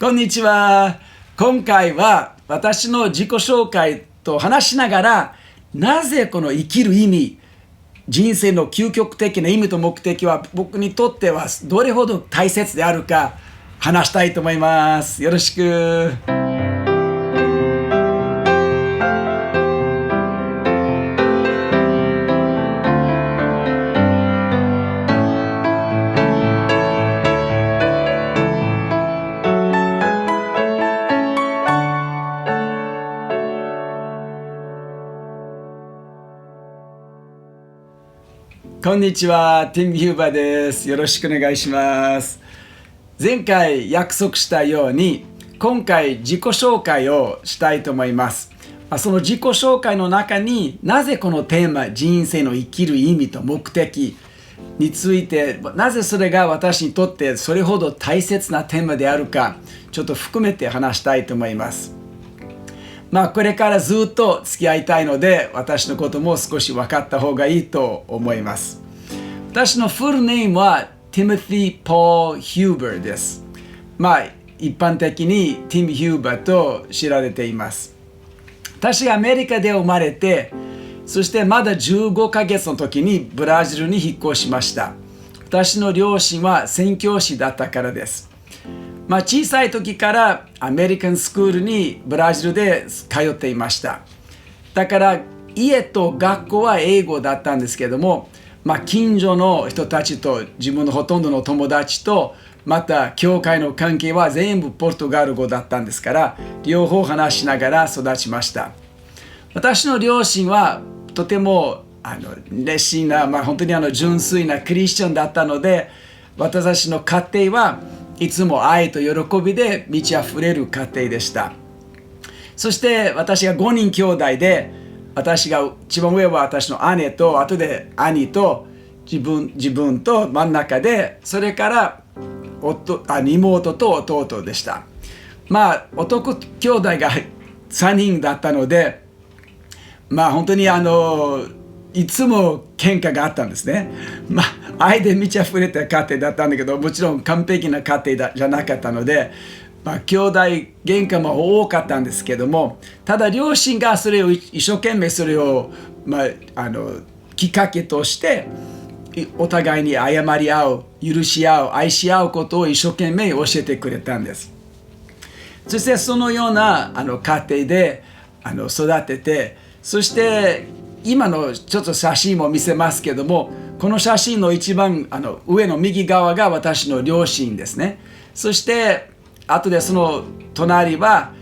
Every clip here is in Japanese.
こんにちは。今回は私の自己紹介と話しながら、なぜこの生きる意味、人生の究極的な意味と目的は僕にとってはどれほど大切であるか話したいと思います。よろしく。こんにちは、ティム・ヒューバーです。よろしくお願いします。前回約束したように、今回自己紹介をしたいと思います。その自己紹介の中になぜこのテーマ、人生の生きる意味と目的について、なぜそれが私にとってそれほど大切なテーマであるか、ちょっと含めて話したいと思います。これからずっと付き合いたいので、私のことも少し分かった方がいいと思います。私のフルネームは Timothy Paul Huber です。一般的に Tim Huber と知られています。私がアメリカで生まれて、そしてまだ15ヶ月の時にブラジルに引っ越しました。私の両親は宣教師だったからです。小さい時からアメリカンスクールにブラジルで通っていました。だから家と学校は英語だったんですけども、近所の人たちと自分のほとんどの友達とまた教会の関係は全部ポルトガル語だったんですから、両方話しながら育ちました。私の両親はとても熱心な、本当に純粋なクリスチャンだったので、私たちの家庭はいつも愛と喜びで満ち溢れる家庭でした。そして私が5人兄弟で、私が一番上は私の姉と、後で兄と自分と真ん中で、それから妹と弟でした。男兄弟が3人だったので、本当にいつも喧嘩があったんですね。愛で満ち溢れた家庭だったんだけど、もちろん完璧な家庭じゃなかったので、兄弟喧嘩も多かったんですけども、ただ両親がそれを一生懸命それを、きっかけとしてお互いに謝り合う、許し合う、愛し合うことを一生懸命教えてくれたんです。そしてそのような家庭で育てて、そして今のちょっと写真も見せますけども、この写真の一番上の右側が私の両親ですね。そして後でその隣は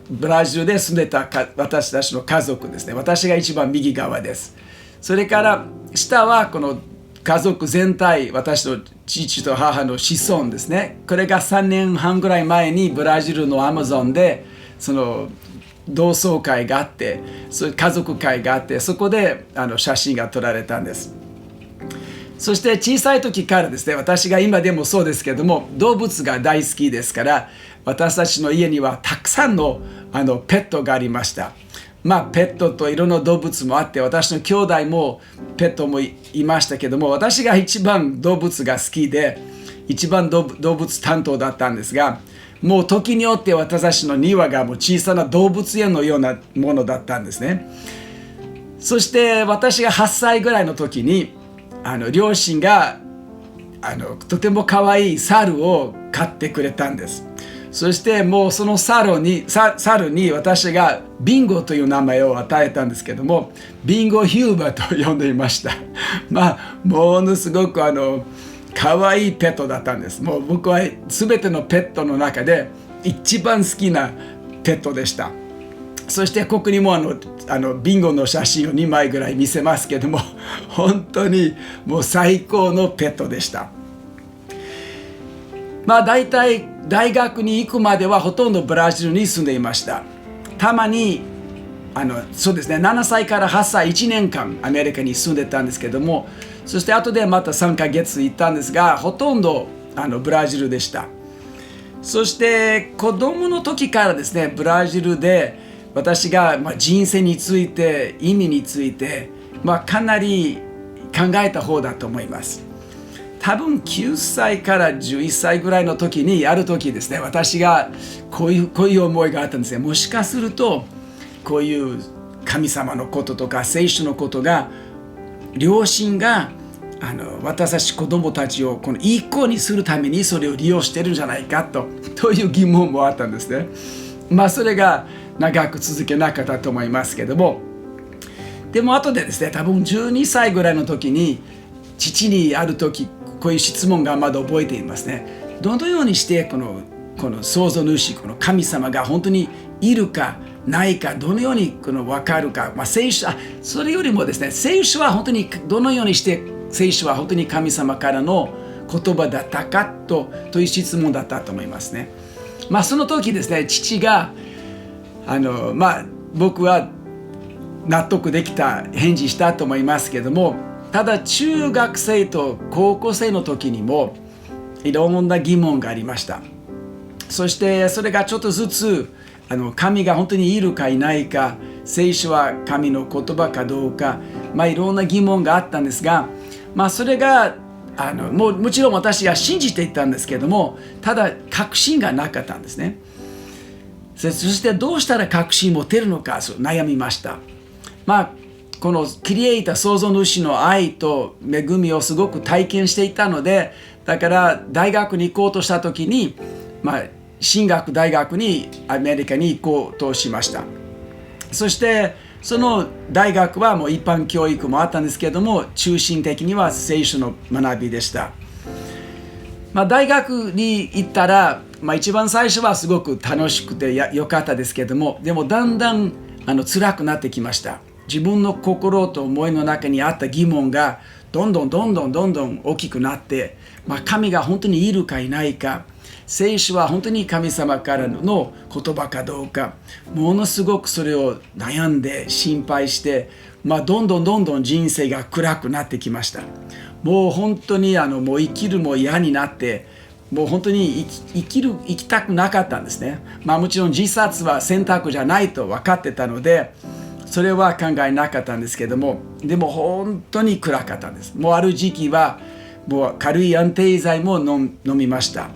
ブラジルで住んでた私たちの家族ですね。私が一番右側です。それから下はこの家族全体、私の父と母の子孫ですね。これが3年半ぐらい前にブラジルのアマゾンでその同窓会があって、家族会があって、そこで写真が撮られたんです。そして小さい時からですね、私が今でもそうですけども、動物が大好きですから、私たちの家にはたくさんのペットがありました。ペットといろんな動物もあって、私の兄弟もペットもいましたけども、私が一番動物が好きで、一番動物担当だったんですが、もう時によって私たちの庭がもう小さな動物園のようなものだったんですね。そして私が8歳ぐらいの時に両親がとても可愛い猿を飼ってくれたんです。そしてもうその猿に私がビンゴという名前を与えたんですけども、ビンゴヒューバーと呼んでいました。ものすごく可愛いペットだったんです。もう僕は全てのペットの中で一番好きなペットでした。そしてここにもビンゴの写真を2枚ぐらい見せますけども、本当にもう最高のペットでした。だいたい大学に行くまではほとんどブラジルに住んでいました。たまにそうですね、7歳から8歳1年間アメリカに住んでたんですけども、そして後でまた3ヶ月行ったんですが、ほとんどブラジルでした。そして子供の時からですね、ブラジルで私が人生について、意味について、かなり考えた方だと思います。多分9歳から11歳ぐらいの時にある時ですね、私がこういう思いがあったんですね。もしかするとこういう神様のこととか聖書のことが両親が私たち子供たちをこのいい子にするためにそれを利用してるんじゃないかという疑問もあったんですね。それが長く続けなかったと思いますけども、でも後でですね、多分12歳ぐらいの時に父にある時こういう質問がまだ覚えていますね。どのようにしてこの創造主、この神様が本当にいるかないか、どのように分かるか、聖書それよりもですね、聖書は本当にどのようにして聖書は本当に神様からの言葉だったかという質問だったと思いますね。その時ですね、父が僕は納得できた返事したと思いますけども、ただ中学生と高校生の時にもいろんな疑問がありました。そしてそれがちょっとずつ神が本当にいるかいないか、聖書は神の言葉かどうか、いろんな疑問があったんですが、それがもちろん私が信じていたんですけども、ただ確信がなかったんですね。そしてどうしたら確信持てるのか悩みました。このクリエイター創造主の愛と恵みをすごく体験していたので、だから大学に行こうとした時に、進学大学にアメリカに行こうとしました。そしてその大学はもう一般教育もあったんですけれども、中心的には聖書の学びでした。大学に行ったら、一番最初はすごく楽しくてよかったですけれども、でもだんだん辛くなってきました。自分の心と思いの中にあった疑問がどんどん大きくなって、神が本当にいるかいないか、聖書は本当に神様からの言葉かどうか、ものすごくそれを悩んで心配して、どんどん人生が暗くなってきました。もう本当にもう生きるも嫌になって、もう本当に生きたくなかったんですね。もちろん自殺は選択じゃないと分かってたので、それは考えなかったんですけども、でも本当に暗かったんです。もうある時期はもう軽い安定剤も飲みました。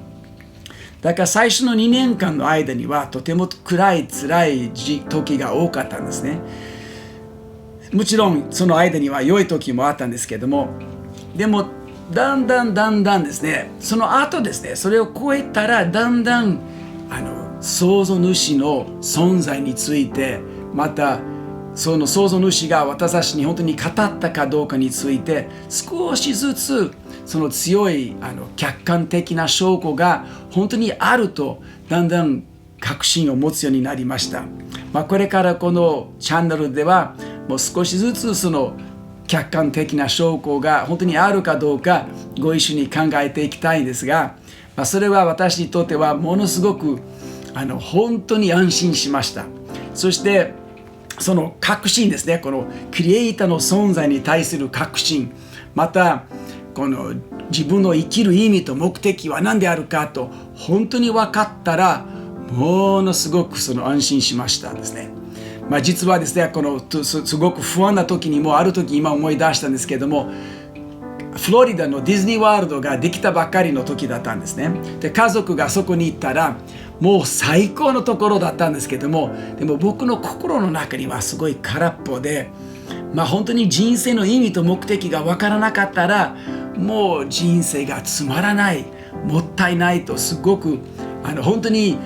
だから最初の2年間の間にはとても辛い時が多かったんですね。もちろんその間には良い時もあったんですけども、でもだんだんですね、その後ですね、それを超えたらだんだん創造主の存在について、またその創造主が私たちに本当に語ったかどうかについて、少しずつその強い客観的な証拠が本当にあると、だんだん確信を持つようになりました。これからこのチャンネルではもう少しずつその客観的な証拠が本当にあるかどうかご一緒に考えていきたいんですが、それは私にとってはものすごく本当に安心しました。そしてその確信ですね、このクリエイターの存在に対する確信、またこの自分の生きる意味と目的は何であるかと本当に分かったら、ものすごく安心しましたですね。実はですね、すごく不安な時にも、ある時今思い出したんですけども、フロリダのディズニーワールドができたばかりの時だったんですね。で、家族がそこに行ったらもう最高のところだったんですけども、でも僕の心の中にはすごい空っぽで、本当に人生の意味と目的が分からなかったら、もう人生がつまらない、もったいないとすごく本当に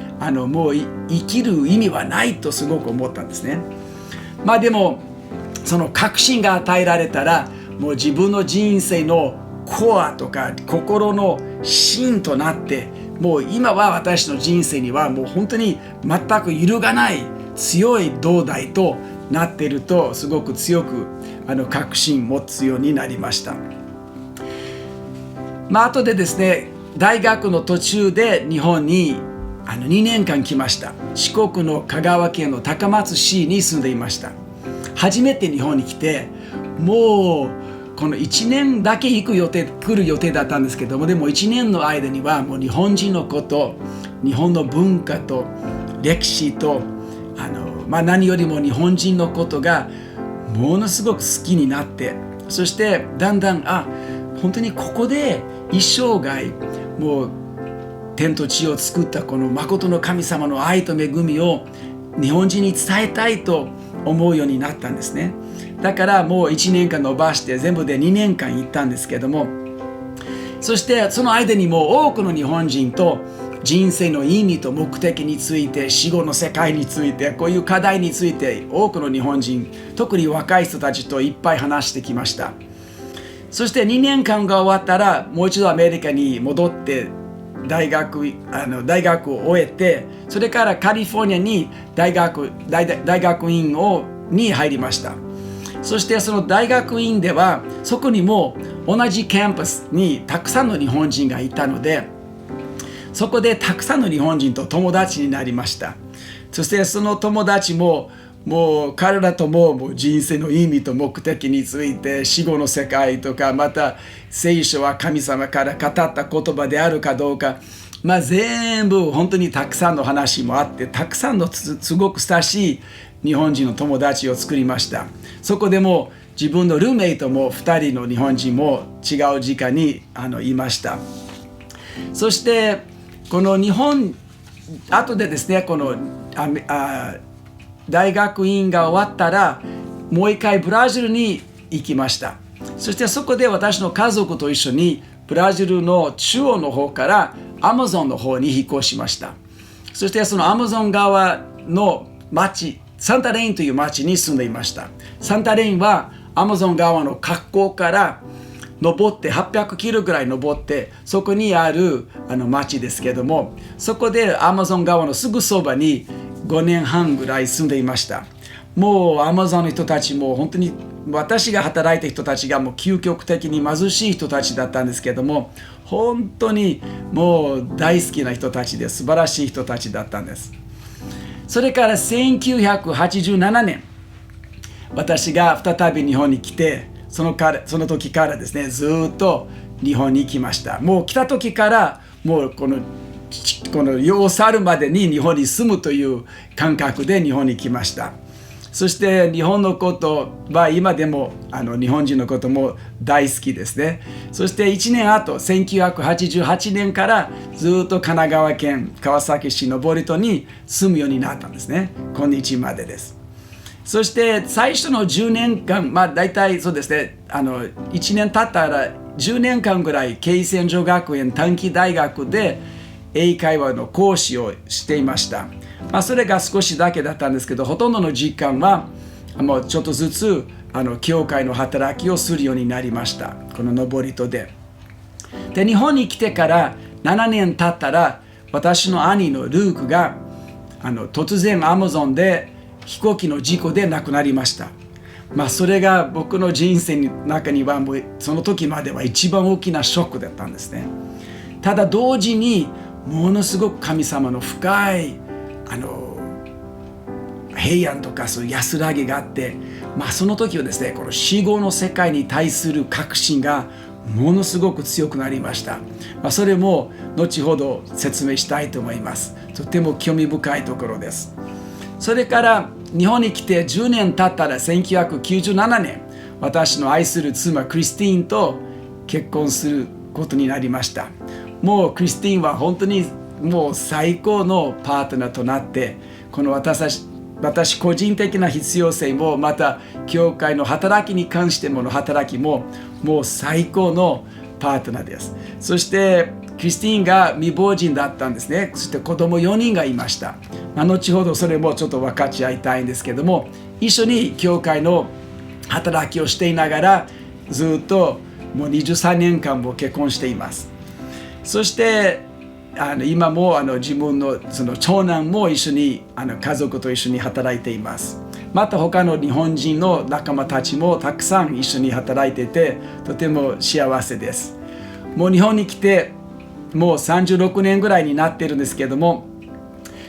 もう生きる意味はないとすごく思ったんですね。でもその確信が与えられたら、もう自分の人生のコアとか心の芯となって、もう今は私の人生にはもう本当に全く揺るがない強い土台となっていると、すごく強く確信持つようになりました。後でですね、大学の途中で日本に2年間来ました。四国の香川県の高松市に住んでいました。初めて日本に来て、もうこの1年だけ来る予定だったんですけども、でも1年の間にはもう日本人のこと、日本の文化と歴史と何よりも日本人のことがものすごく好きになって、そしてだんだん本当にここで一生涯もう天と地を作ったこの誠の神様の愛と恵みを日本人に伝えたいと思うようになったんですね。だからもう1年間延ばして全部で2年間行ったんですけども、そしてその間にも多くの日本人と人生の意味と目的について、死後の世界について、こういう課題について多くの日本人、特に若い人たちといっぱい話してきました。そして2年間が終わったらもう一度アメリカに戻って大学を終えて、それからカリフォルニアに大学院に入りました。そしてその大学院ではそこにも同じキャンパスにたくさんの日本人がいたので、そこでたくさんの日本人と友達になりました。そしてその友達ももう彼らとも人生の意味と目的について、死後の世界とか、また聖書は神様から語った言葉であるかどうか、全部本当にたくさんの話もあって、たくさんのすごく親しい日本人の友達を作りました。そこでも自分のルーメイトも2人の日本人も違う時間にいました。そしてこの日本、後でですね、この大学院が終わったらもう一回ブラジルに行きました。そしてそこで私の家族と一緒にブラジルの中央の方からアマゾンの方に引っ越しました。そしてそのアマゾン川の町、サンタレインという町に住んでいました。サンタレインはアマゾン川の河口から登って800キロぐらい登って、そこにある町ですけども、そこでアマゾン川のすぐそばに5年半ぐらい住んでいました。もうアマゾンの人たちも本当に、私が働いた人たちがもう究極的に貧しい人たちだったんですけども、本当にもう大好きな人たちで、素晴らしい人たちだったんです。それから1987年、私が再び日本に来て、その時からですね、ずっと日本に来ました。もう来た時からもうこの世を去るまでに日本に住むという感覚で日本に来ました。そして日本のことは今でも日本人のことも大好きですね。そして1年後、1988年からずっと神奈川県川崎市登戸に住むようになったんですね。今日までです。そして最初の10年間、大体そうですね、1年経ったら10年間ぐらい慶泉女学園短期大学で英会話の講師をしていました。それが少しだけだったんですけど、ほとんどの時間はもうちょっとずつ教会の働きをするようになりました。この登戸で。で、日本に来てから7年経ったら、私の兄のルークが突然アマゾンで飛行機の事故で亡くなりました。それが僕の人生の中にはもうその時までは一番大きなショックだったんですね。ただ同時にものすごく神様の深い平安とかそういう安らぎがあって、その時はですね、この死後の世界に対する確信がものすごく強くなりました。それも後ほど説明したいと思います。とても興味深いところです。それから日本に来て10年経ったら1997年、私の愛する妻クリスティーンと結婚することになりました。もうクリスティーンは本当にもう最高のパートナーとなって、この私個人的な必要性も、また教会の働きに関してもの働きももう最高のパートナーです。そしてクリスティーンが未亡人だったんですね。そして子供4人がいました。後ほどそれもちょっと分かち合いたいんですけども、一緒に教会の働きをしていながらずっともう23年間も結婚しています。そして今も自分のその長男も一緒に家族と一緒に働いています。また他の日本人の仲間たちもたくさん一緒に働いていて、とても幸せです。もう日本に来てもう36年ぐらいになっているんですけども、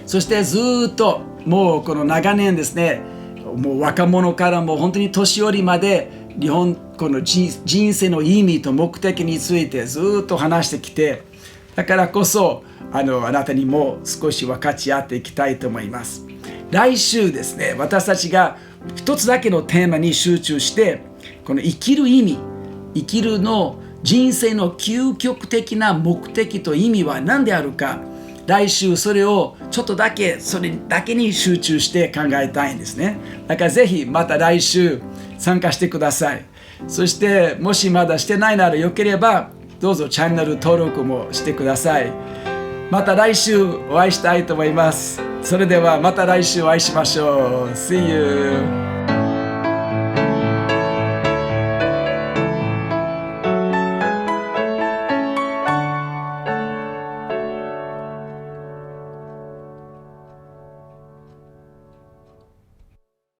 そしてずっともうこの長年ですね、もう若者からも本当に年寄りまでこの人生の意味と目的についてずっと話してきて、だからこそあなたにも少し分かち合っていきたいと思います。来週ですね、私たちが一つだけのテーマに集中して、この生きる意味、生きるの人生の究極的な目的と意味は何であるか、来週それをちょっとだけそれだけに集中して考えたいんですね。だからぜひまた来週参加してください。そしてもしまだしてないならよければどうぞチャンネル登録もしてください。また来週お会いしたいと思います。それではまた来週お会いしましょう。See you!